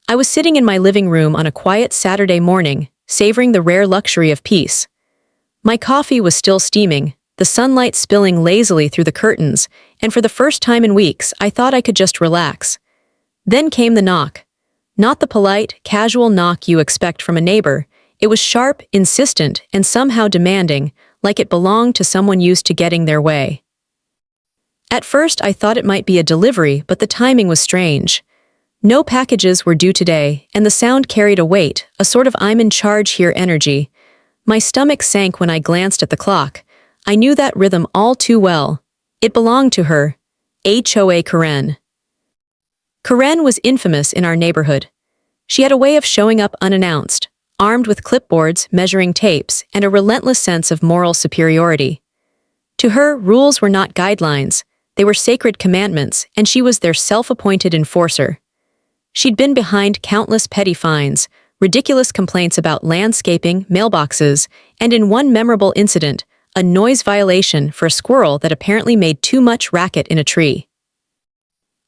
I was sitting in my living room on a quiet Saturday morning, savoring the rare luxury of peace. My coffee was still steaming, the sunlight spilling lazily through the curtains, and for the first time in weeks, I thought I could just relax. Then came the knock. Not the polite, casual knock you expect from a neighbor. It was sharp, insistent, and somehow demanding, like it belonged to someone used to getting their way. At first, I thought it might be a delivery, but the timing was strange. No packages were due today, and the sound carried a weight, a sort of I'm in charge here energy. My stomach sank when I glanced at the clock. I knew that rhythm all too well. It belonged to her. HOA Karen. Karen was infamous in our neighborhood. She had a way of showing up unannounced, armed with clipboards, measuring tapes, and a relentless sense of moral superiority. To her, rules were not guidelines. They were sacred commandments, and she was their self-appointed enforcer. She'd been behind countless petty fines, ridiculous complaints about landscaping, mailboxes, and in one memorable incident, a noise violation for a squirrel that apparently made too much racket in a tree.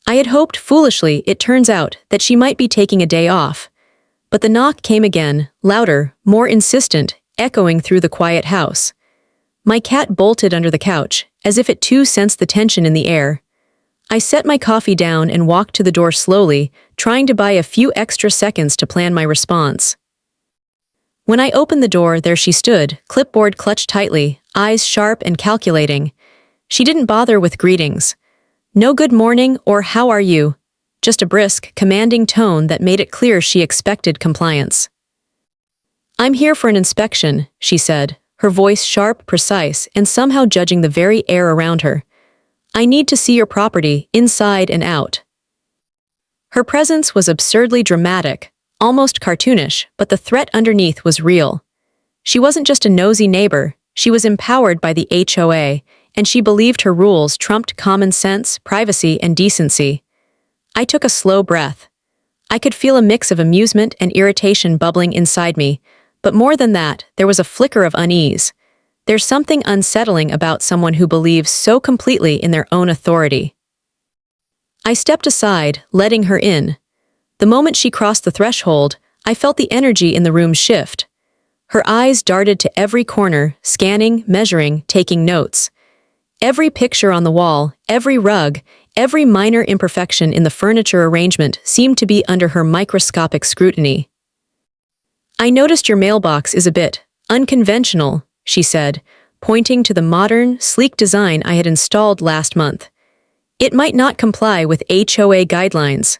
I had hoped, foolishly, it turns out, that she might be taking a day off. But the knock came again, louder, more insistent, echoing through the quiet house. My cat bolted under the couch, as if it too sensed the tension in the air. I set my coffee down and walked to the door slowly, trying to buy a few extra seconds to plan my response. When I opened the door, there she stood, clipboard clutched tightly, eyes sharp and calculating. She didn't bother with greetings. No good morning or how are you, just a brisk, commanding tone that made it clear she expected compliance. I'm here for an inspection, she said, her voice sharp, precise, and somehow judging the very air around her. I need to see your property, inside and out. Her presence was absurdly dramatic, almost cartoonish, but the threat underneath was real. She wasn't just a nosy neighbor, she was empowered by the HOA, and she believed her rules trumped common sense, privacy, and decency. I took a slow breath. I could feel a mix of amusement and irritation bubbling inside me, but more than that, there was a flicker of unease. There's something unsettling about someone who believes so completely in their own authority. I stepped aside, letting her in. The moment she crossed the threshold, I felt the energy in the room shift. Her eyes darted to every corner, scanning, measuring, taking notes. Every picture on the wall, every rug, every minor imperfection in the furniture arrangement seemed to be under her microscopic scrutiny. I noticed your mailbox is a bit unconventional, she said, pointing to the modern, sleek design I had installed last month. It might not comply with HOA guidelines.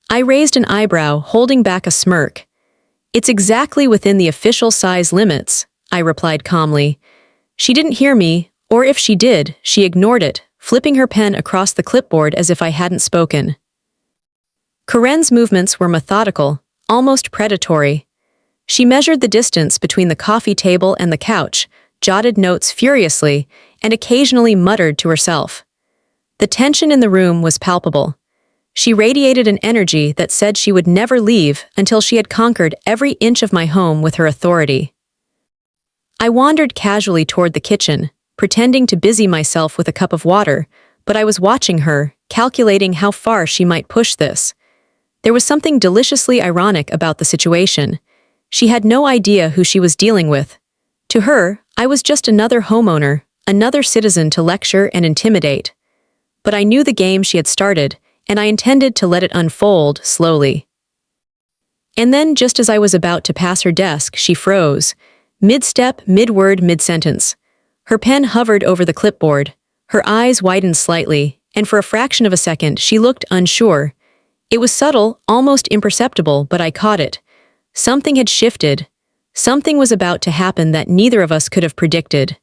I raised an eyebrow, holding back a smirk. It's exactly within the official size limits, I replied calmly. She didn't hear me, or if she did, she ignored it, flipping her pen across the clipboard as if I hadn't spoken. Karen's movements were methodical, almost predatory. She measured the distance between the coffee table and the couch, jotted notes furiously, and occasionally muttered to herself. The tension in the room was palpable. She radiated an energy that said she would never leave until she had conquered every inch of my home with her authority. I wandered casually toward the kitchen, pretending to busy myself with a cup of water, but I was watching her, calculating how far she might push this. There was something deliciously ironic about the situation. She had no idea who she was dealing with. To her, I was just another homeowner, another citizen to lecture and intimidate. But I knew the game she had started, and I intended to let it unfold slowly. And then, just as I was about to pass her desk, she froze. Mid-step, mid-word, mid-sentence. Her pen hovered over the clipboard. Her eyes widened slightly, and for a fraction of a second, she looked unsure. It was subtle, almost imperceptible, but I caught it. Something had shifted. Something was about to happen that neither of us could have predicted.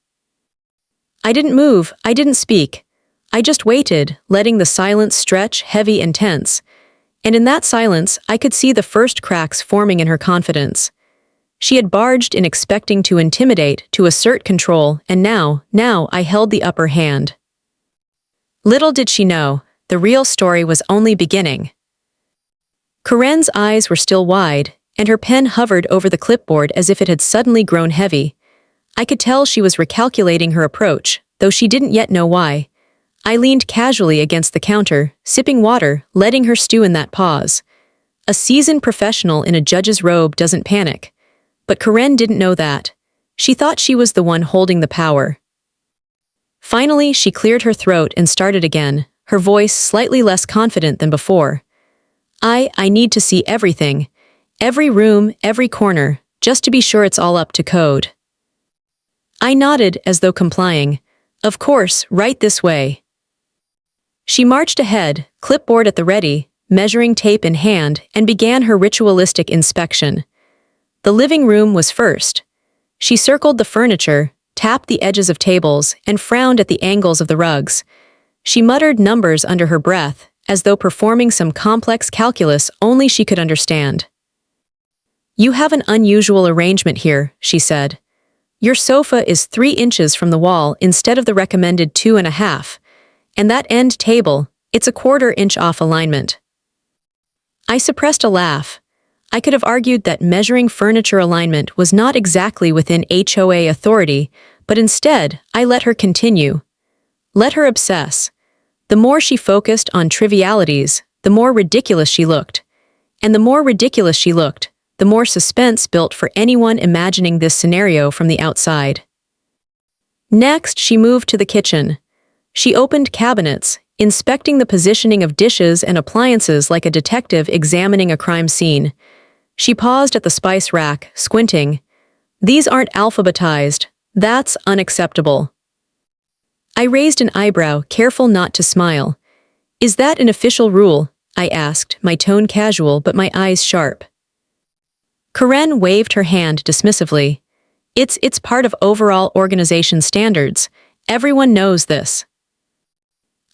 I didn't move, I didn't speak. I just waited, letting the silence stretch, heavy and tense. And in that silence, I could see the first cracks forming in her confidence. She had barged in expecting to intimidate, to assert control, and now I held the upper hand. Little did she know, the real story was only beginning. Karen's eyes were still wide, and her pen hovered over the clipboard as if it had suddenly grown heavy. I could tell she was recalculating her approach, though she didn't yet know why. I leaned casually against the counter, sipping water, letting her stew in that pause. A seasoned professional in a judge's robe doesn't panic. But Karen didn't know that. She thought she was the one holding the power. Finally, she cleared her throat and started again, her voice slightly less confident than before. I need to see everything. Every room, every corner, just to be sure it's all up to code. I nodded as though complying. Of course, right this way. She marched ahead, clipboard at the ready, measuring tape in hand, and began her ritualistic inspection. The living room was first. She circled the furniture, tapped the edges of tables, and frowned at the angles of the rugs. She muttered numbers under her breath, as though performing some complex calculus only she could understand. You have an unusual arrangement here, she said. Your sofa is 3 inches from the wall instead of the recommended 2.5. And that end table, it's a 1/4 inch off alignment. I suppressed a laugh. I could have argued that measuring furniture alignment was not exactly within HOA authority, but instead, I let her continue. Let her obsess. The more she focused on trivialities, the more ridiculous she looked. And the more ridiculous she looked, the more suspense built for anyone imagining this scenario from the outside. Next, she moved to the kitchen. She opened cabinets, inspecting the positioning of dishes and appliances like a detective examining a crime scene. She paused at the spice rack, squinting. These aren't alphabetized. That's unacceptable. I raised an eyebrow, careful not to smile. Is that an official rule? I asked, my tone casual but my eyes sharp. Karen waved her hand dismissively. It's part of overall organization standards. Everyone knows this.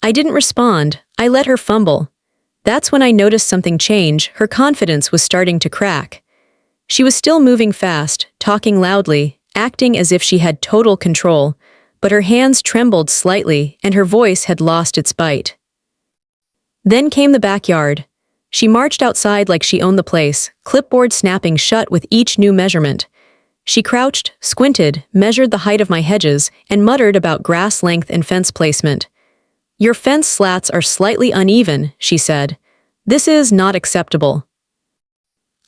I didn't respond. I let her fumble. That's when I noticed something change. Her confidence was starting to crack. She was still moving fast, talking loudly, acting as if she had total control, but her hands trembled slightly and her voice had lost its bite. Then came the backyard. She marched outside like she owned the place, clipboard snapping shut with each new measurement. She crouched, squinted, measured the height of my hedges, and muttered about grass length and fence placement. Your fence slats are slightly uneven, she said. This is not acceptable.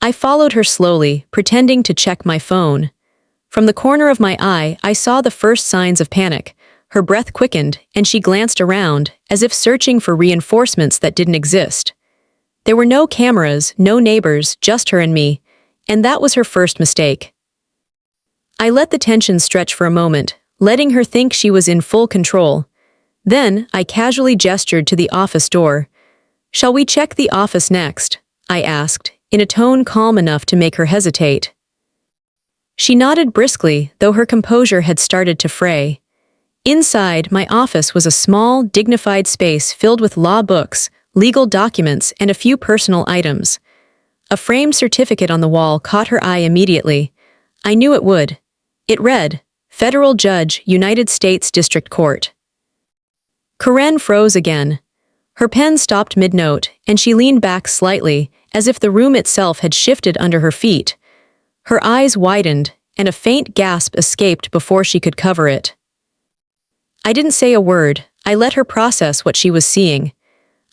I followed her slowly, pretending to check my phone. From the corner of my eye, I saw the first signs of panic. Her breath quickened, and she glanced around, as if searching for reinforcements that didn't exist. There were no cameras, no neighbors, just her and me, and that was her first mistake. I let the tension stretch for a moment, letting her think she was in full control. Then, I casually gestured to the office door. Shall we check the office next? I asked, in a tone calm enough to make her hesitate. She nodded briskly, though her composure had started to fray. Inside, my office was a small, dignified space filled with law books, legal documents, and a few personal items. A framed certificate on the wall caught her eye immediately. I knew it would. It read, Federal Judge, United States District Court. Karen froze again. Her pen stopped mid-note, and she leaned back slightly, as if the room itself had shifted under her feet. Her eyes widened, and a faint gasp escaped before she could cover it. I didn't say a word. I let her process what she was seeing.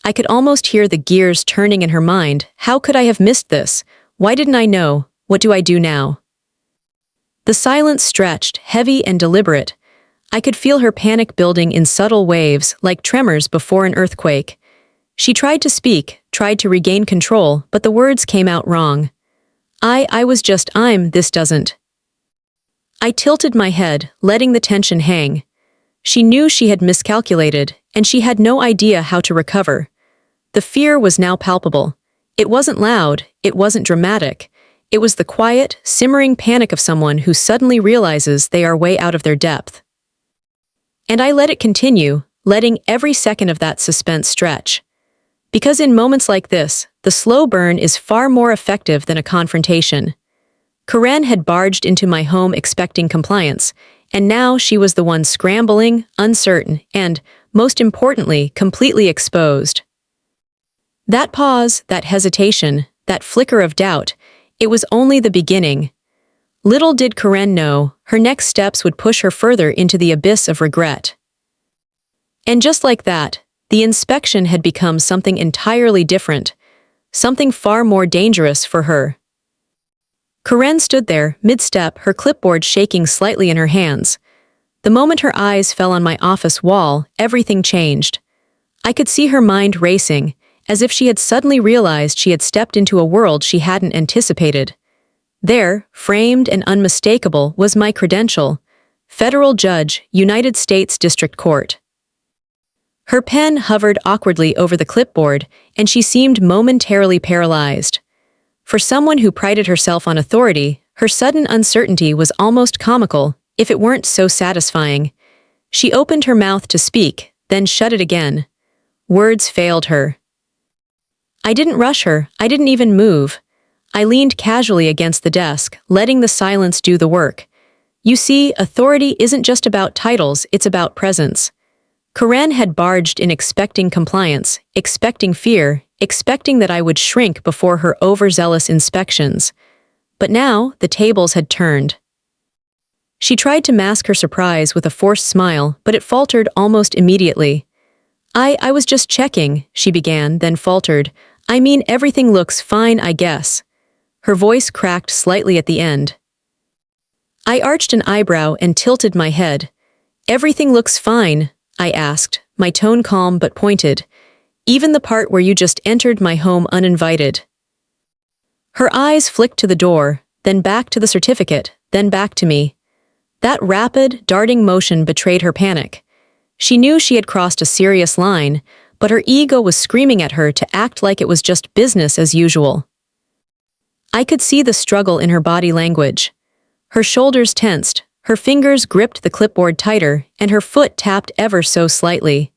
I could almost hear the gears turning in her mind. How could I have missed this? Why didn't I know? What do I do now? The silence stretched, heavy and deliberate. I could feel her panic building in subtle waves, like tremors before an earthquake. She tried to speak, tried to regain control, but the words came out wrong. This doesn't. I tilted my head, letting the tension hang. She knew she had miscalculated, and she had no idea how to recover. The fear was now palpable. It wasn't loud, it wasn't dramatic. It was the quiet, simmering panic of someone who suddenly realizes they are way out of their depth. And I let it continue, letting every second of that suspense stretch. Because in moments like this, the slow burn is far more effective than a confrontation. Karen had barged into my home expecting compliance, and now she was the one scrambling, uncertain, and, most importantly, completely exposed. That pause, that hesitation, that flicker of doubt, it was only the beginning. Little did Karen know, her next steps would push her further into the abyss of regret. And just like that, the inspection had become something entirely different. something far more dangerous for her. Karen stood there, mid-step, her clipboard shaking slightly in her hands. The moment her eyes fell on my office wall, everything changed. I could see her mind racing, as if she had suddenly realized she had stepped into a world she hadn't anticipated. There, framed and unmistakable, was my credential: Federal Judge, United States District Court. Her pen hovered awkwardly over the clipboard, and she seemed momentarily paralyzed. For someone who prided herself on authority, her sudden uncertainty was almost comical, if it weren't so satisfying. She opened her mouth to speak, then shut it again. Words failed her. I didn't rush her, I didn't even move. I leaned casually against the desk, letting the silence do the work. You see, authority isn't just about titles, it's about presence. Karen had barged in expecting compliance, expecting fear, expecting that I would shrink before her overzealous inspections. But now, the tables had turned. She tried to mask her surprise with a forced smile, but it faltered almost immediately. I was just checking, she began, then faltered. I mean, everything looks fine, I guess. Her voice cracked slightly at the end. I arched an eyebrow and tilted my head. Everything looks fine, I asked, my tone calm but pointed. Even the part where you just entered my home uninvited. Her eyes flicked to the door, then back to the certificate, then back to me. That rapid, darting motion betrayed her panic. She knew she had crossed a serious line, but her ego was screaming at her to act like it was just business as usual. I could see the struggle in her body language. Her shoulders tensed, her fingers gripped the clipboard tighter, and her foot tapped ever so slightly.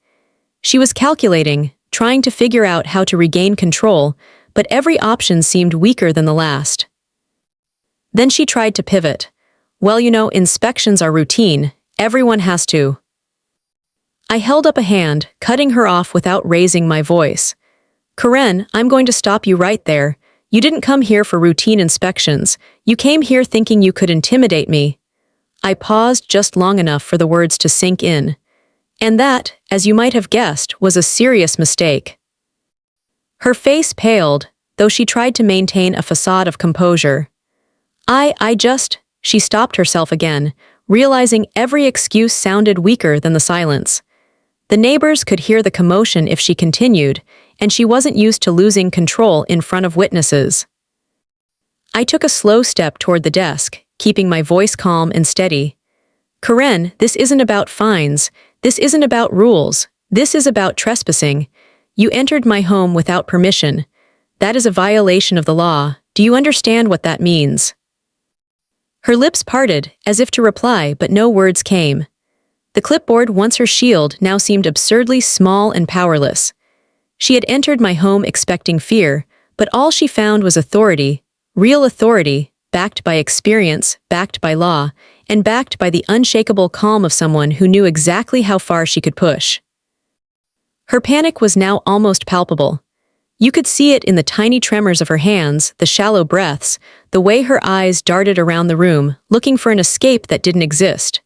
She was calculating, trying to figure out how to regain control, but every option seemed weaker than the last. Then she tried to pivot. Well, inspections are routine. Everyone has to. I held up a hand, cutting her off without raising my voice. Karen, I'm going to stop you right there. You didn't come here for routine inspections. You came here thinking you could intimidate me. I paused just long enough for the words to sink in. And that, as you might have guessed, was a serious mistake. Her face paled, though she tried to maintain a facade of composure. She stopped herself again, realizing every excuse sounded weaker than the silence. The neighbors could hear the commotion if she continued, and she wasn't used to losing control in front of witnesses. I took a slow step toward the desk, keeping my voice calm and steady. Karen, this isn't about fines. This isn't about rules. This is about trespassing. You entered my home without permission. That is a violation of the law. Do you understand what that means? Her lips parted, as if to reply, but no words came. The clipboard, once her shield, now seemed absurdly small and powerless. She had entered my home expecting fear, but all she found was authority, real authority, backed by experience, backed by law, and backed by the unshakable calm of someone who knew exactly how far she could push. Her panic was now almost palpable. You could see it in the tiny tremors of her hands, the shallow breaths, the way her eyes darted around the room, looking for an escape that didn't exist.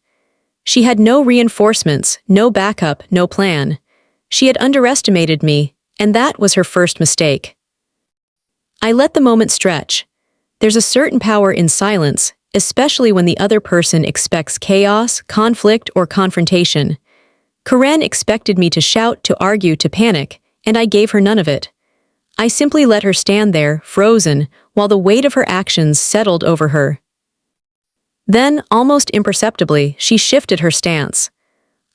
She had no reinforcements, no backup, no plan. She had underestimated me, and that was her first mistake. I let the moment stretch. There's a certain power in silence, especially when the other person expects chaos, conflict, or confrontation. Karen expected me to shout, to argue, to panic, and I gave her none of it. I simply let her stand there, frozen, while the weight of her actions settled over her. Then, almost imperceptibly, she shifted her stance.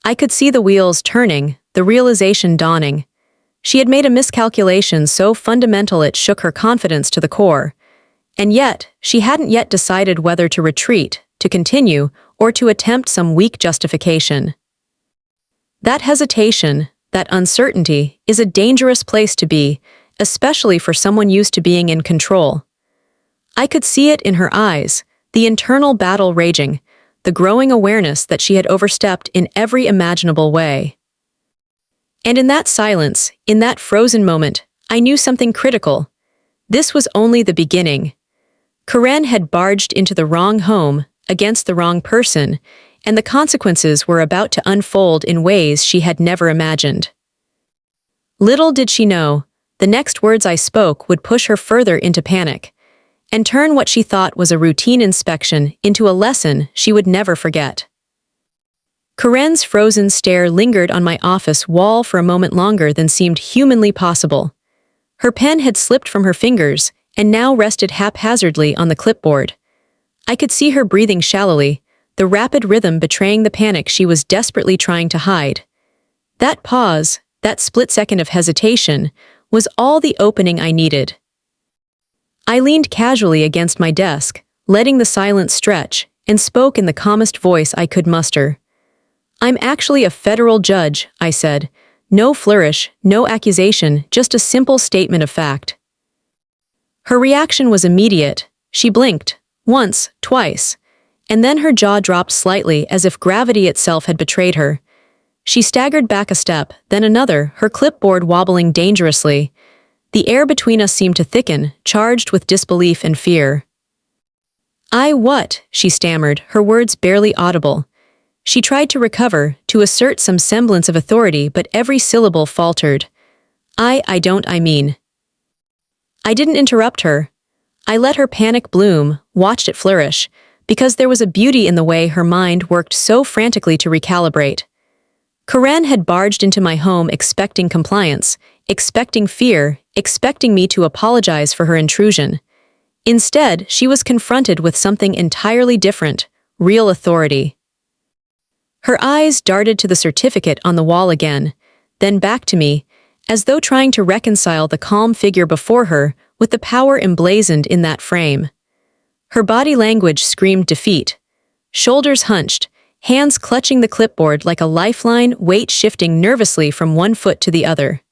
I could see the wheels turning, the realization dawning. She had made a miscalculation so fundamental it shook her confidence to the core. And yet, she hadn't yet decided whether to retreat, to continue, or to attempt some weak justification. That hesitation, that uncertainty, is a dangerous place to be, especially for someone used to being in control. I could see it in her eyes, the internal battle raging, the growing awareness that she had overstepped in every imaginable way. And in that silence, in that frozen moment, I knew something critical. This was only the beginning. Karen had barged into the wrong home, against the wrong person, and the consequences were about to unfold in ways she had never imagined. Little did she know, The next words I spoke would push her further into panic and turn what she thought was a routine inspection into a lesson she would never forget. Corinne's frozen stare lingered on my office wall for a moment longer than seemed humanly possible. Her pen had slipped from her fingers and now rested haphazardly on the clipboard. I could see her breathing shallowly, the rapid rhythm betraying the panic she was desperately trying to hide. That pause, that split second of hesitation, was all the opening I needed. I leaned casually against my desk, letting the silence stretch, and spoke in the calmest voice I could muster. "I'm actually a federal judge," I said. No flourish, no accusation, just a simple statement of fact. Her reaction was immediate. She blinked, once, twice, and then her jaw dropped slightly as if gravity itself had betrayed her. She staggered back a step, then another, her clipboard wobbling dangerously. The air between us seemed to thicken, charged with disbelief and fear. What?" she stammered, her words barely audible. She tried to recover, to assert some semblance of authority, but every syllable faltered. I mean. I didn't interrupt her. I let her panic bloom, watched it flourish, because there was a beauty in the way her mind worked so frantically to recalibrate. Corinne had barged into my home expecting compliance, expecting fear, expecting me to apologize for her intrusion. Instead, she was confronted with something entirely different, real authority. Her eyes darted to the certificate on the wall again, then back to me, as though trying to reconcile the calm figure before her with the power emblazoned in that frame. Her body language screamed defeat. Shoulders hunched, hands clutching the clipboard like a lifeline, weight shifting nervously from one foot to the other.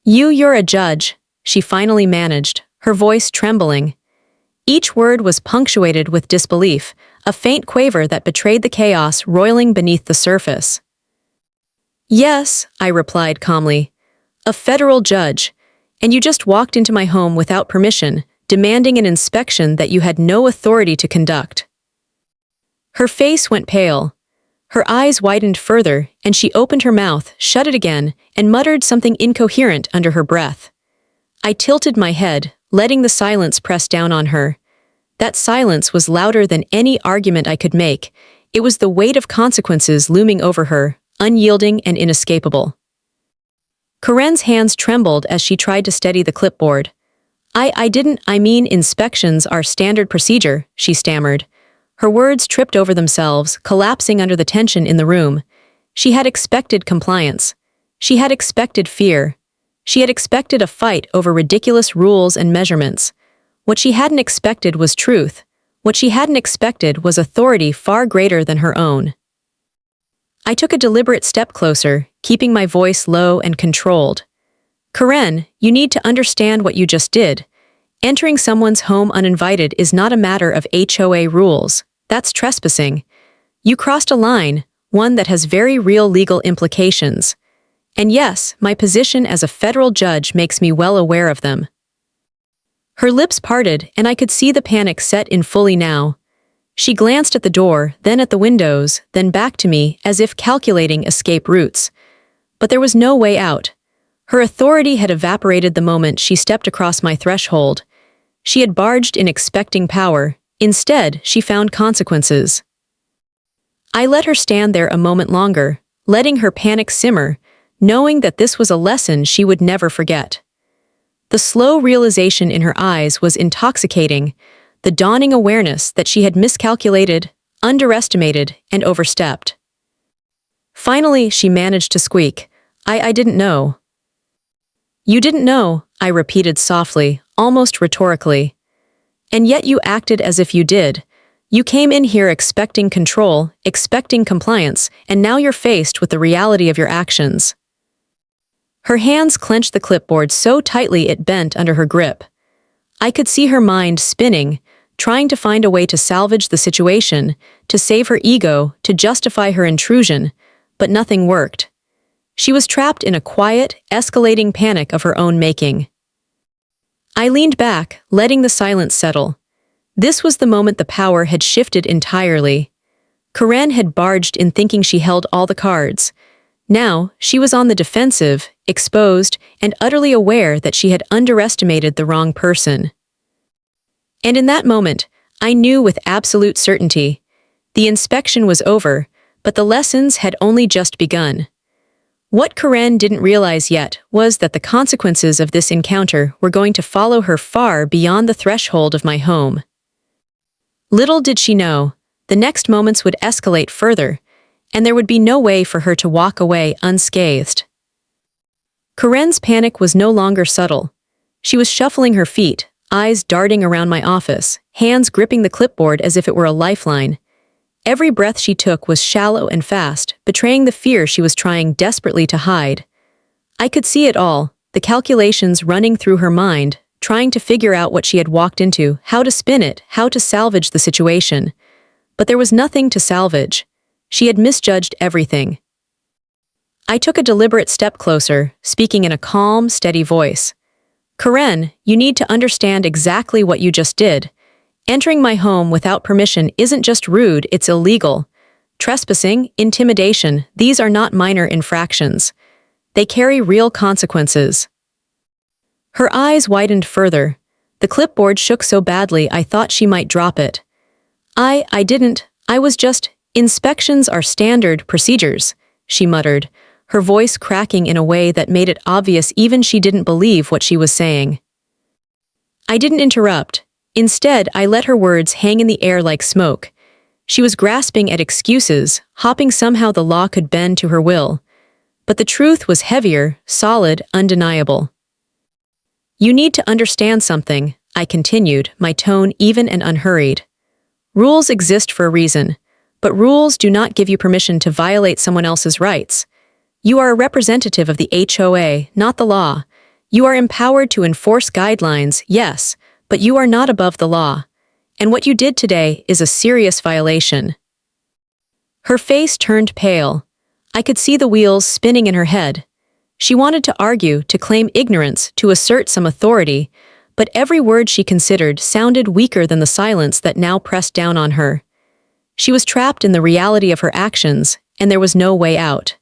You're a judge," she finally managed, her voice trembling. Each word was punctuated with disbelief, a faint quaver that betrayed the chaos roiling beneath the surface. "Yes," I replied calmly. "A federal judge. And you just walked into my home without permission, demanding an inspection that you had no authority to conduct." Her face went pale. Her eyes widened further, and she opened her mouth, shut it again, and muttered something incoherent under her breath. I tilted my head, letting the silence press down on her. That silence was louder than any argument I could make. It was the weight of consequences looming over her, unyielding and inescapable. Corinne's hands trembled as she tried to steady the clipboard. I mean inspections are standard procedure," she stammered. Her words tripped over themselves, collapsing under the tension in the room. She had expected compliance. She had expected fear. She had expected a fight over ridiculous rules and measurements. What she hadn't expected was truth. What she hadn't expected was authority far greater than her own. I took a deliberate step closer, keeping my voice low and controlled. "Corinne, you need to understand what you just did. Entering someone's home uninvited is not a matter of HOA rules. That's trespassing. You crossed a line, one that has very real legal implications. And yes, my position as a federal judge makes me well aware of them." Her lips parted, and I could see the panic set in fully now. She glanced at the door, then at the windows, then back to me, as if calculating escape routes. But there was no way out. Her authority had evaporated the moment she stepped across my threshold. She had barged in expecting power. Instead, she found consequences. I let her stand there a moment longer, letting her panic simmer, knowing that this was a lesson she would never forget. The slow realization in her eyes was intoxicating, the dawning awareness that she had miscalculated, underestimated, and overstepped. Finally, she managed to squeak, I didn't know." "You didn't know," I repeated softly, almost rhetorically. "And yet you acted as if you did. You came in here expecting control, expecting compliance, and now you're faced with the reality of your actions." Her hands clenched the clipboard so tightly it bent under her grip. I could see her mind spinning, trying to find a way to salvage the situation, to save her ego, to justify her intrusion, but nothing worked. She was trapped in a quiet, escalating panic of her own making. I leaned back, letting the silence settle. This was the moment the power had shifted entirely. Corinne had barged in thinking she held all the cards. Now, she was on the defensive, exposed, and utterly aware that she had underestimated the wrong person. And in that moment, I knew with absolute certainty. The inspection was over, but the lessons had only just begun. What Karen didn't realize yet was that the consequences of this encounter were going to follow her far beyond the threshold of my home. Little did she know, the next moments would escalate further, and there would be no way for her to walk away unscathed. Karen's panic was no longer subtle. She was shuffling her feet, eyes darting around my office, hands gripping the clipboard as if it were a lifeline. Every breath she took was shallow and fast, betraying the fear she was trying desperately to hide. I could see it all, the calculations running through her mind, trying to figure out what she had walked into, how to spin it, how to salvage the situation. But there was nothing to salvage. She had misjudged everything. I took a deliberate step closer, speaking in a calm, steady voice. Karen, you need to understand exactly what you just did. Entering my home without permission isn't just rude, it's illegal. Trespassing, intimidation, these are not minor infractions. They carry real consequences. Her eyes widened further. The clipboard shook so badly I thought she might drop it. I didn't. I was just, inspections are standard procedures, she muttered, her voice cracking in a way that made it obvious even she didn't believe what she was saying. I didn't interrupt. Instead, I let her words hang in the air like smoke. She was grasping at excuses, hoping somehow the law could bend to her will. But the truth was heavier, solid, undeniable. You need to understand something, I continued, my tone even and unhurried. Rules exist for a reason, but rules do not give you permission to violate someone else's rights. You are a representative of the HOA, not the law. You are empowered to enforce guidelines, yes, but you are not above the law. And what you did today is a serious violation. Her face turned pale. I could see the wheels spinning in her head. She wanted to argue, to claim ignorance, to assert some authority, but every word she considered sounded weaker than the silence that now pressed down on her. She was trapped in the reality of her actions, and there was no way out.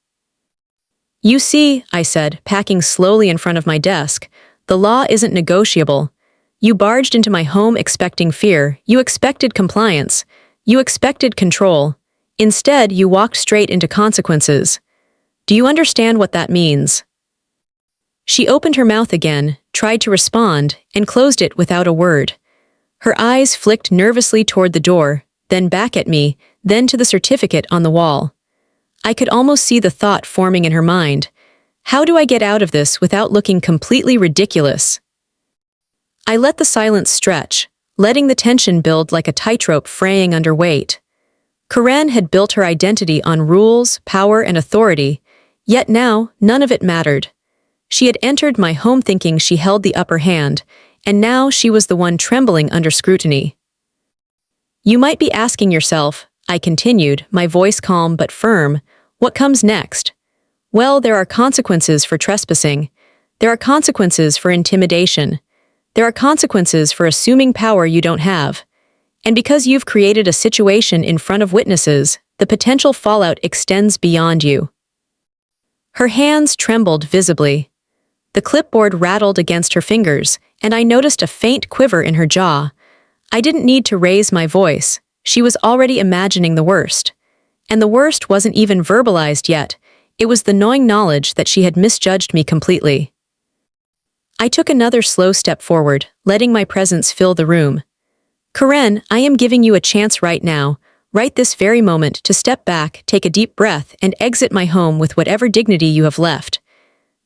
You see, I said, packing slowly in front of my desk, the law isn't negotiable. You barged into my home expecting fear, you expected compliance, you expected control. Instead, you walked straight into consequences. Do you understand what that means? She opened her mouth again, tried to respond, and closed it without a word. Her eyes flicked nervously toward the door, then back at me, then to the certificate on the wall. I could almost see the thought forming in her mind. How do I get out of this without looking completely ridiculous? I let the silence stretch, letting the tension build like a tightrope fraying under weight. Karen had built her identity on rules, power, and authority, yet now none of it mattered. She had entered my home thinking she held the upper hand, and now she was the one trembling under scrutiny. You might be asking yourself, I continued, my voice calm but firm, what comes next? Well, there are consequences for trespassing. There are consequences for intimidation. There are consequences for assuming power you don't have. And because you've created a situation in front of witnesses, the potential fallout extends beyond you. Her hands trembled visibly. The clipboard rattled against her fingers, and I noticed a faint quiver in her jaw. I didn't need to raise my voice. She was already imagining the worst. And the worst wasn't even verbalized yet. It was the gnawing knowledge that she had misjudged me completely. I took another slow step forward, letting my presence fill the room. Karen, I am giving you a chance right now, right this very moment, to step back, take a deep breath, and exit my home with whatever dignity you have left.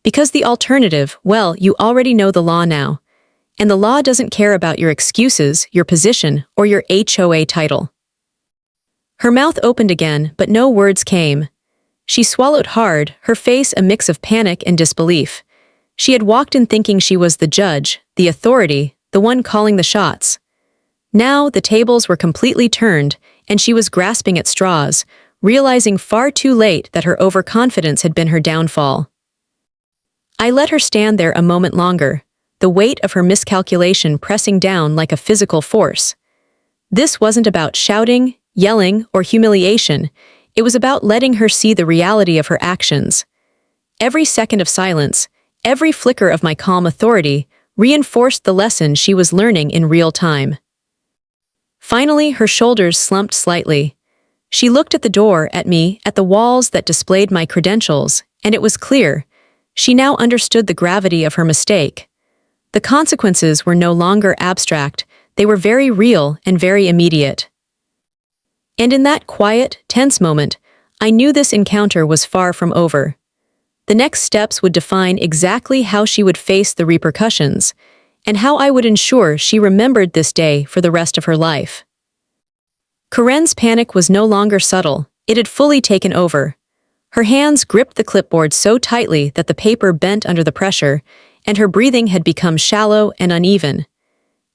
Because the alternative, well, you already know the law now. And the law doesn't care about your excuses, your position, or your HOA title. Her mouth opened again, but no words came. She swallowed hard, her face a mix of panic and disbelief. She had walked in thinking she was the judge, the authority, the one calling the shots. Now the tables were completely turned, and she was grasping at straws, realizing far too late that her overconfidence had been her downfall. I let her stand there a moment longer, the weight of her miscalculation pressing down like a physical force. This wasn't about shouting, yelling, or humiliation. It was about letting her see the reality of her actions. Every second of silence, every flicker of my calm authority, reinforced the lesson she was learning in real time. Finally, her shoulders slumped slightly. She looked at the door, at me, at the walls that displayed my credentials, and it was clear. She now understood the gravity of her mistake. The consequences were no longer abstract, they were very real and very immediate. And in that quiet, tense moment, I knew this encounter was far from over. The next steps would define exactly how she would face the repercussions, and how I would ensure she remembered this day for the rest of her life. Corinne's panic was no longer subtle, it had fully taken over. Her hands gripped the clipboard so tightly that the paper bent under the pressure, and her breathing had become shallow and uneven.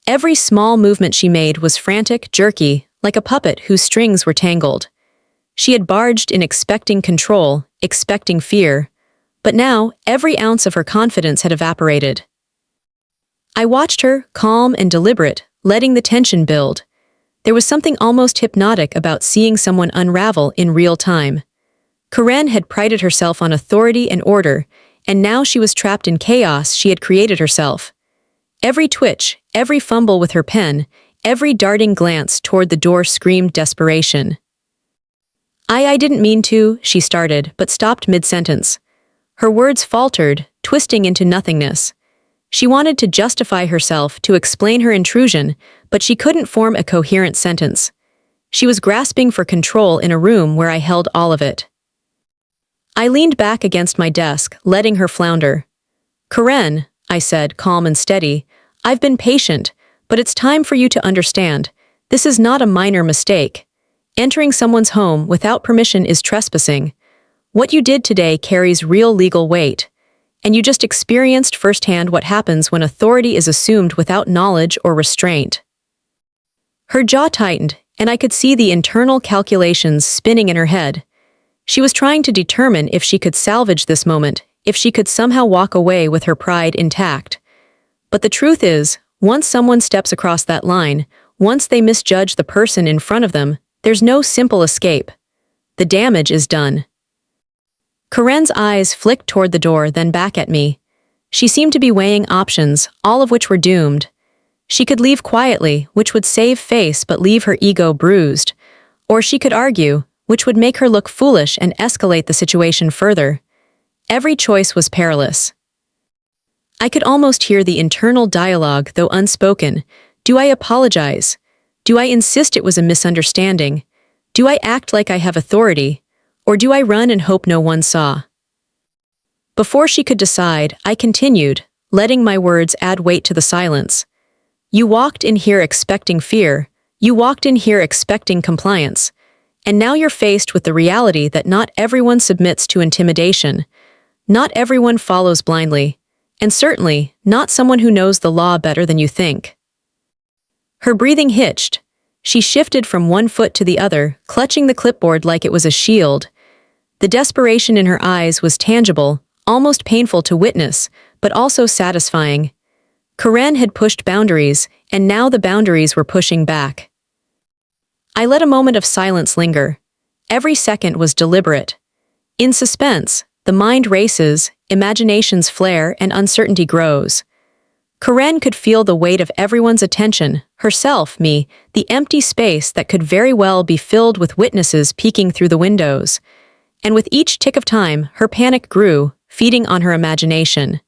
Every small movement she made was frantic, jerky, like a puppet whose strings were tangled. She had barged in expecting control, expecting fear, but now every ounce of her confidence had evaporated. I watched her, calm and deliberate, letting the tension build. There was something almost hypnotic about seeing someone unravel in real time. Corinne had prided herself on authority and order, and now she was trapped in chaos she had created herself. Every twitch, every fumble with her pen, every darting glance toward the door screamed desperation. I didn't mean to," she started, but stopped mid-sentence. Her words faltered, twisting into nothingness. She wanted to justify herself, to explain her intrusion, but she couldn't form a coherent sentence. She was grasping for control in a room where I held all of it. I leaned back against my desk, letting her flounder. "Corinne," I said, calm and steady, "I've been patient, but it's time for you to understand. This is not a minor mistake. Entering someone's home without permission is trespassing. What you did today carries real legal weight. And you just experienced firsthand what happens when authority is assumed without knowledge or restraint." Her jaw tightened, and I could see the internal calculations spinning in her head. She was trying to determine if she could salvage this moment, if she could somehow walk away with her pride intact. But the truth is, once someone steps across that line, once they misjudge the person in front of them, there's no simple escape. The damage is done. Corinne's eyes flicked toward the door, then back at me. She seemed to be weighing options, all of which were doomed. She could leave quietly, which would save face but leave her ego bruised. Or she could argue, which would make her look foolish and escalate the situation further. Every choice was perilous. I could almost hear the internal dialogue, though unspoken. Do I apologize? Do I insist it was a misunderstanding? Do I act like I have authority? Or do I run and hope no one saw? Before she could decide, I continued, letting my words add weight to the silence. You walked in here expecting fear. You walked in here expecting compliance. And now you're faced with the reality that not everyone submits to intimidation. Not everyone follows blindly. And certainly, not someone who knows the law better than you think. Her breathing hitched. She shifted from one foot to the other, clutching the clipboard like it was a shield. The desperation in her eyes was tangible, almost painful to witness, but also satisfying. Corinne had pushed boundaries, and now the boundaries were pushing back. I let a moment of silence linger. Every second was deliberate. In suspense, the mind races, imaginations flare, and uncertainty grows. Corinne could feel the weight of everyone's attention, herself, me, the empty space that could very well be filled with witnesses peeking through the windows. And with each tick of time, her panic grew, feeding on her imagination.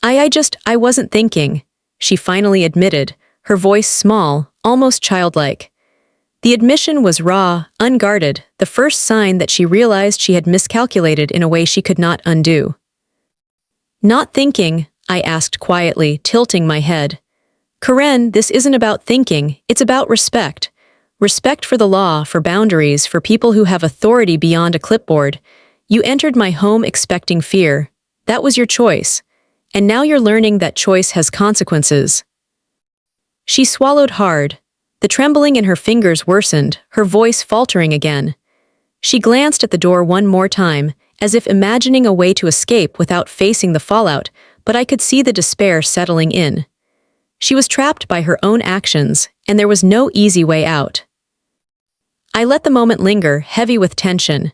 I wasn't thinking," she finally admitted, her voice small, almost childlike. The admission was raw, unguarded, the first sign that she realized she had miscalculated in a way she could not undo. "Not thinking?" I asked quietly, tilting my head. "Corinne, this isn't about thinking, it's about respect. Respect for the law, for boundaries, for people who have authority beyond a clipboard. You entered my home expecting fear. That was your choice. And now you're learning that choice has consequences." She swallowed hard. The trembling in her fingers worsened, her voice faltering again. She glanced at the door one more time, as if imagining a way to escape without facing the fallout, but I could see the despair settling in. She was trapped by her own actions, and there was no easy way out. I let the moment linger, heavy with tension.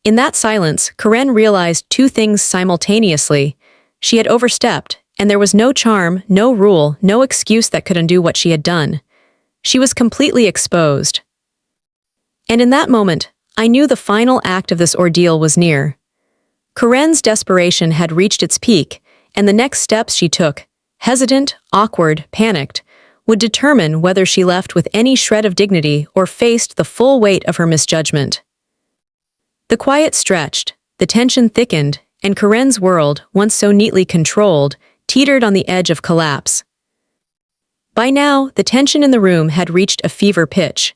In that silence, Karen realized two things simultaneously. She had overstepped, and there was no charm, no rule, no excuse that could undo what she had done. She was completely exposed. And in that moment, I knew the final act of this ordeal was near. Karen's desperation had reached its peak, and the next steps she took, hesitant, awkward, panicked, would determine whether she left with any shred of dignity or faced the full weight of her misjudgment. The quiet stretched, the tension thickened, and Karen's world, once so neatly controlled, teetered on the edge of collapse. By now, the tension in the room had reached a fever pitch.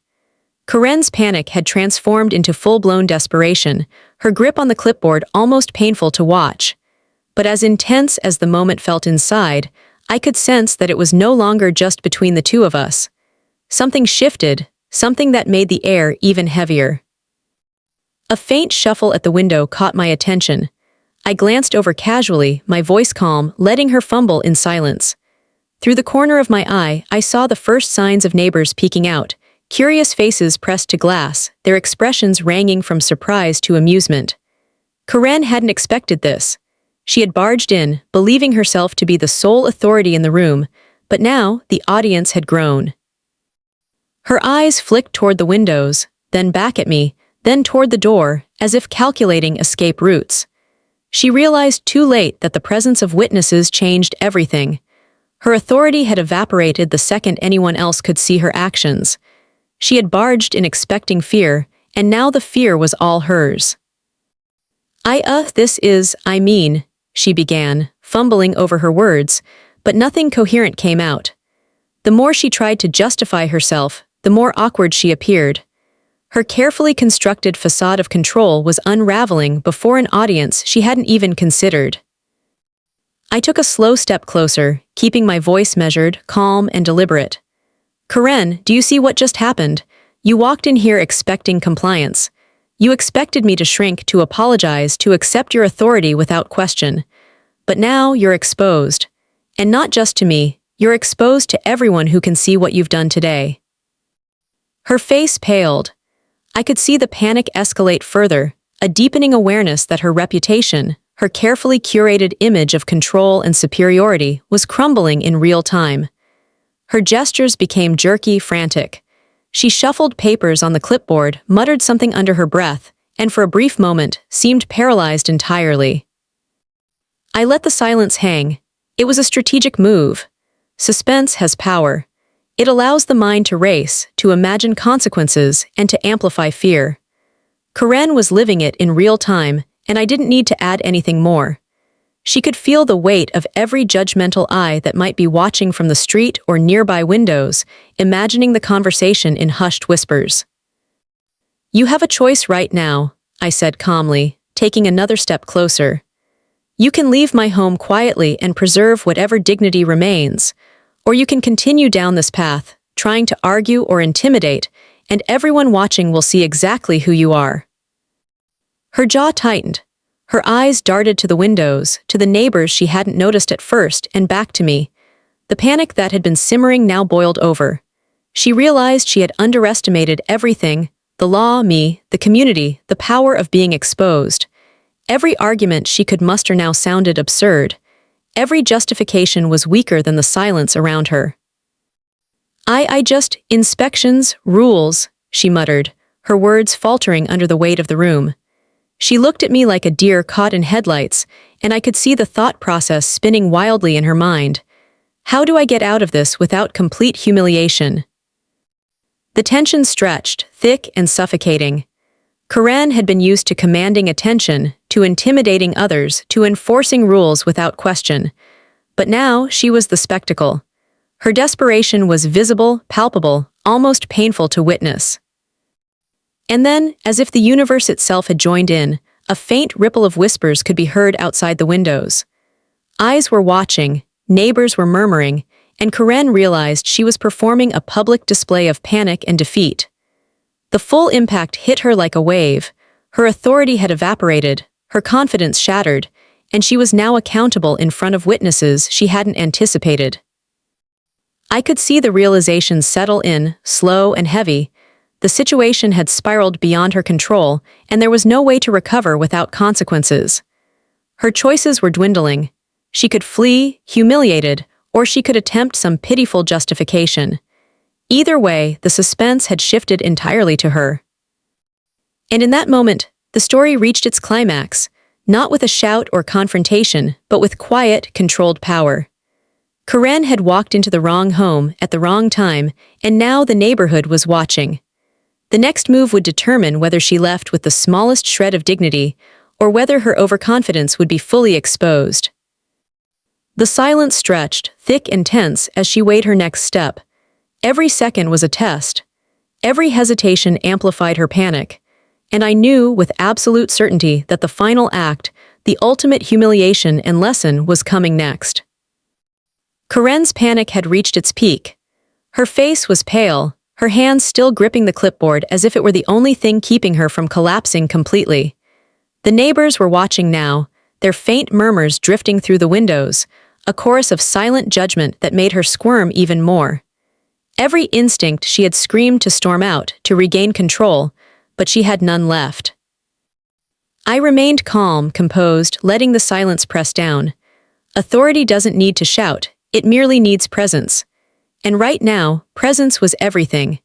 Karen's panic had transformed into full-blown desperation, her grip on the clipboard almost painful to watch. But as intense as the moment felt inside, I could sense that it was no longer just between the two of us. Something shifted, something that made the air even heavier. A faint shuffle at the window caught my attention. I glanced over casually, my voice calm, letting her fumble in silence. Through the corner of my eye, I saw the first signs of neighbors peeking out, curious faces pressed to glass, their expressions ranging from surprise to amusement. Karen hadn't expected this. She had barged in, believing herself to be the sole authority in the room, but now the audience had grown. Her eyes flicked toward the windows, then back at me, then toward the door, as if calculating escape routes. She realized too late that the presence of witnesses changed everything. Her authority had evaporated the second anyone else could see her actions. She had barged in expecting fear, and now the fear was all hers. I mean, she began, fumbling over her words, but nothing coherent came out. The more she tried to justify herself, the more awkward she appeared. Her carefully constructed facade of control was unraveling before an audience she hadn't even considered. I took a slow step closer, keeping my voice measured, calm, and deliberate. Karen, do you see what just happened? You walked in here expecting compliance. You expected me to shrink, to apologize, to accept your authority without question. But now you're exposed. And not just to me, you're exposed to everyone who can see what you've done today. Her face paled. I could see the panic escalate further, a deepening awareness that her reputation, her carefully curated image of control and superiority, was crumbling in real time. Her gestures became jerky, frantic. She shuffled papers on the clipboard, muttered something under her breath, and for a brief moment, seemed paralyzed entirely. I let the silence hang. It was a strategic move. Suspense has power. It allows the mind to race, to imagine consequences, and to amplify fear. Karen was living it in real time, and I didn't need to add anything more. She could feel the weight of every judgmental eye that might be watching from the street or nearby windows, imagining the conversation in hushed whispers. You have a choice right now, I said calmly, taking another step closer. You can leave my home quietly and preserve whatever dignity remains, or you can continue down this path, trying to argue or intimidate, and everyone watching will see exactly who you are. Her jaw tightened. Her eyes darted to the windows, to the neighbors she hadn't noticed at first, and back to me. The panic that had been simmering now boiled over. She realized she had underestimated everything: the law, me, the community, the power of being exposed. Every argument she could muster now sounded absurd. Every justification was weaker than the silence around her. Inspections, rules, she muttered, her words faltering under the weight of the room. She looked at me like a deer caught in headlights, and I could see the thought process spinning wildly in her mind. How do I get out of this without complete humiliation? The tension stretched, thick and suffocating. Karen had been used to commanding attention, to intimidating others, to enforcing rules without question. But now she was the spectacle. Her desperation was visible, palpable, almost painful to witness. And then, as if the universe itself had joined in, a faint ripple of whispers could be heard outside the windows. Eyes were watching, neighbors were murmuring, and Karen realized she was performing a public display of panic and defeat. The full impact hit her like a wave. Her authority had evaporated, her confidence shattered, and she was now accountable in front of witnesses she hadn't anticipated. I could see the realization settle in, slow and heavy. The The situation had spiraled beyond her control, and there was no way to recover without consequences. Her choices were dwindling. She could flee, humiliated, or she could attempt some pitiful justification. Either way, the suspense had shifted entirely to her. And in that moment, the story reached its climax, not with a shout or confrontation, but with quiet, controlled power. Karen had walked into the wrong home at the wrong time, and now the neighborhood was watching. The next move would determine whether she left with the smallest shred of dignity, or whether her overconfidence would be fully exposed. The silence stretched, thick and tense, as she weighed her next step. Every second was a test. Every hesitation amplified her panic. And I knew with absolute certainty that the final act, the ultimate humiliation and lesson, was coming next. Karen's panic had reached its peak. Her face was pale, her hands still gripping the clipboard as if it were the only thing keeping her from collapsing completely. The neighbors were watching now, their faint murmurs drifting through the windows, a chorus of silent judgment that made her squirm even more. Every instinct she had screamed to storm out, to regain control, but she had none left. I remained calm, composed, letting the silence press down. Authority doesn't need to shout, it merely needs presence. And right now, presence was everything.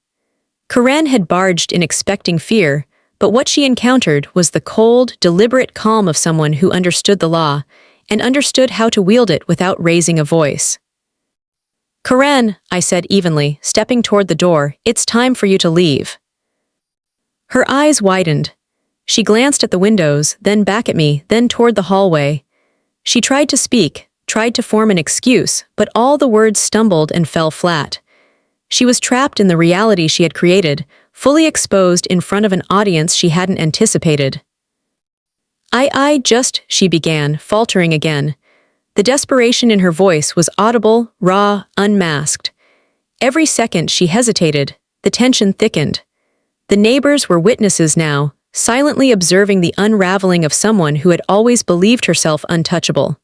Karen had barged in expecting fear, but what she encountered was the cold, deliberate calm of someone who understood the law, and understood how to wield it without raising a voice. "Karen," I said evenly, stepping toward the door, "it's time for you to leave." Her eyes widened. She glanced at the windows, then back at me, then toward the hallway. She tried to speak, tried to form an excuse, but all the words stumbled and fell flat. She was trapped in the reality she had created, fully exposed in front of an audience she hadn't anticipated. She began, faltering again. The desperation in her voice was audible, raw, unmasked. Every second she hesitated, the tension thickened. The neighbors were witnesses now, silently observing the unraveling of someone who had always believed herself untouchable.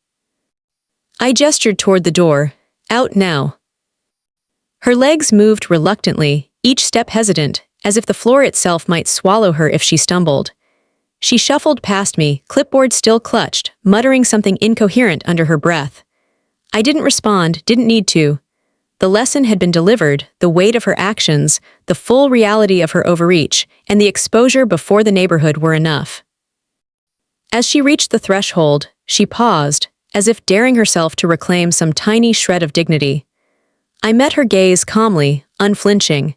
I gestured toward the door. "Out now." Her legs moved reluctantly, each step hesitant, as if the floor itself might swallow her if she stumbled. She shuffled past me, clipboard still clutched, muttering something incoherent under her breath. I didn't respond, didn't need to. The lesson had been delivered, the weight of her actions, the full reality of her overreach, and the exposure before the neighborhood were enough. As she reached the threshold, she paused, as if daring herself to reclaim some tiny shred of dignity. I met her gaze calmly, unflinching.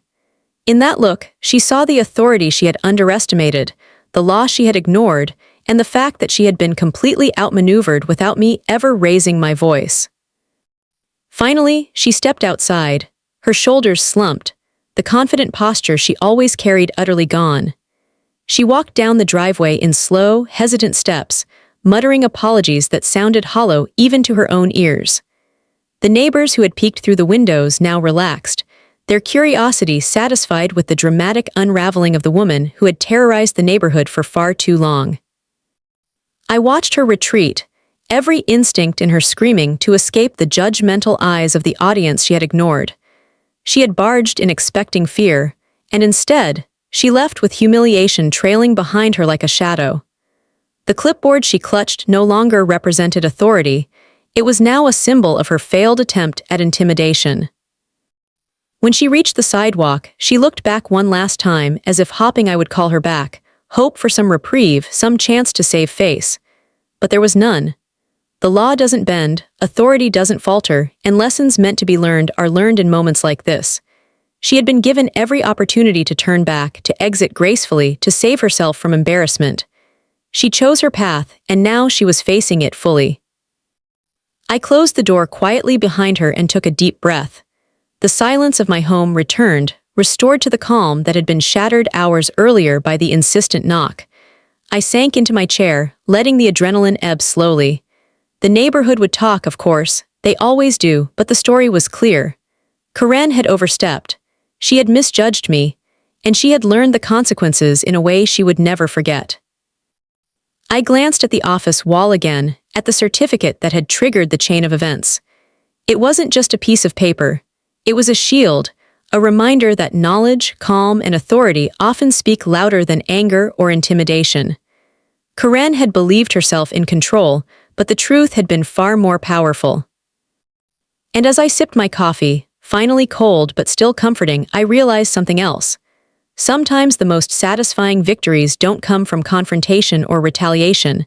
In that look, she saw the authority she had underestimated, the law she had ignored, and the fact that she had been completely outmaneuvered without me ever raising my voice. Finally, she stepped outside, her shoulders slumped, the confident posture she always carried utterly gone. She walked down the driveway in slow, hesitant steps, muttering apologies that sounded hollow even to her own ears. The neighbors who had peeked through the windows now relaxed, their curiosity satisfied with the dramatic unraveling of the woman who had terrorized the neighborhood for far too long. I watched her retreat, every instinct in her screaming to escape the judgmental eyes of the audience she had ignored. She had barged in expecting fear, and instead, she left with humiliation trailing behind her like a shadow. The clipboard she clutched no longer represented authority, it was now a symbol of her failed attempt at intimidation. When she reached the sidewalk, she looked back one last time as if hoping I would call her back, hope for some reprieve, some chance to save face. But there was none. The law doesn't bend, authority doesn't falter, and lessons meant to be learned are learned in moments like this. She had been given every opportunity to turn back, to exit gracefully, to save herself from embarrassment. She chose her path, and now she was facing it fully. I closed the door quietly behind her and took a deep breath. The silence of my home returned, restored to the calm that had been shattered hours earlier by the insistent knock. I sank into my chair, letting the adrenaline ebb slowly. The neighborhood would talk, of course, they always do, but the story was clear. Karen had overstepped. She had misjudged me, and she had learned the consequences in a way she would never forget. I glanced at the office wall again, at the certificate that had triggered the chain of events. It wasn't just a piece of paper. It was a shield, a reminder that knowledge, calm, and authority often speak louder than anger or intimidation. Karen had believed herself in control, but the truth had been far more powerful. And as I sipped my coffee, finally cold but still comforting, I realized something else. Sometimes the most satisfying victories don't come from confrontation or retaliation.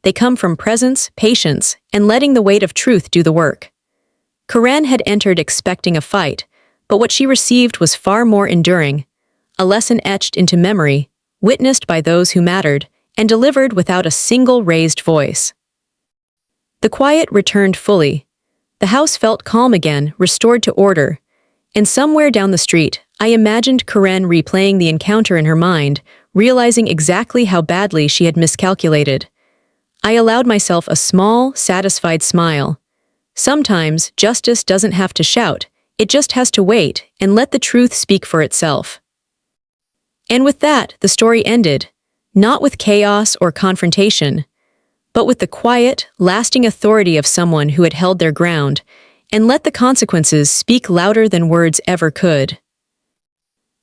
They come from presence, patience, and letting the weight of truth do the work. Karen had entered expecting a fight, but what she received was far more enduring, a lesson etched into memory, witnessed by those who mattered, and delivered without a single raised voice. The quiet returned fully. The house felt calm again, restored to order. And somewhere down the street, I imagined Karen replaying the encounter in her mind, realizing exactly how badly she had miscalculated. I allowed myself a small, satisfied smile. Sometimes justice doesn't have to shout, it just has to wait and let the truth speak for itself. And with that, the story ended, not with chaos or confrontation, but with the quiet, lasting authority of someone who had held their ground and let the consequences speak louder than words ever could.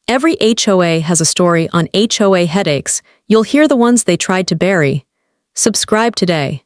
Every HOA has a story on HOA headaches. You'll hear the ones they tried to bury. Subscribe today.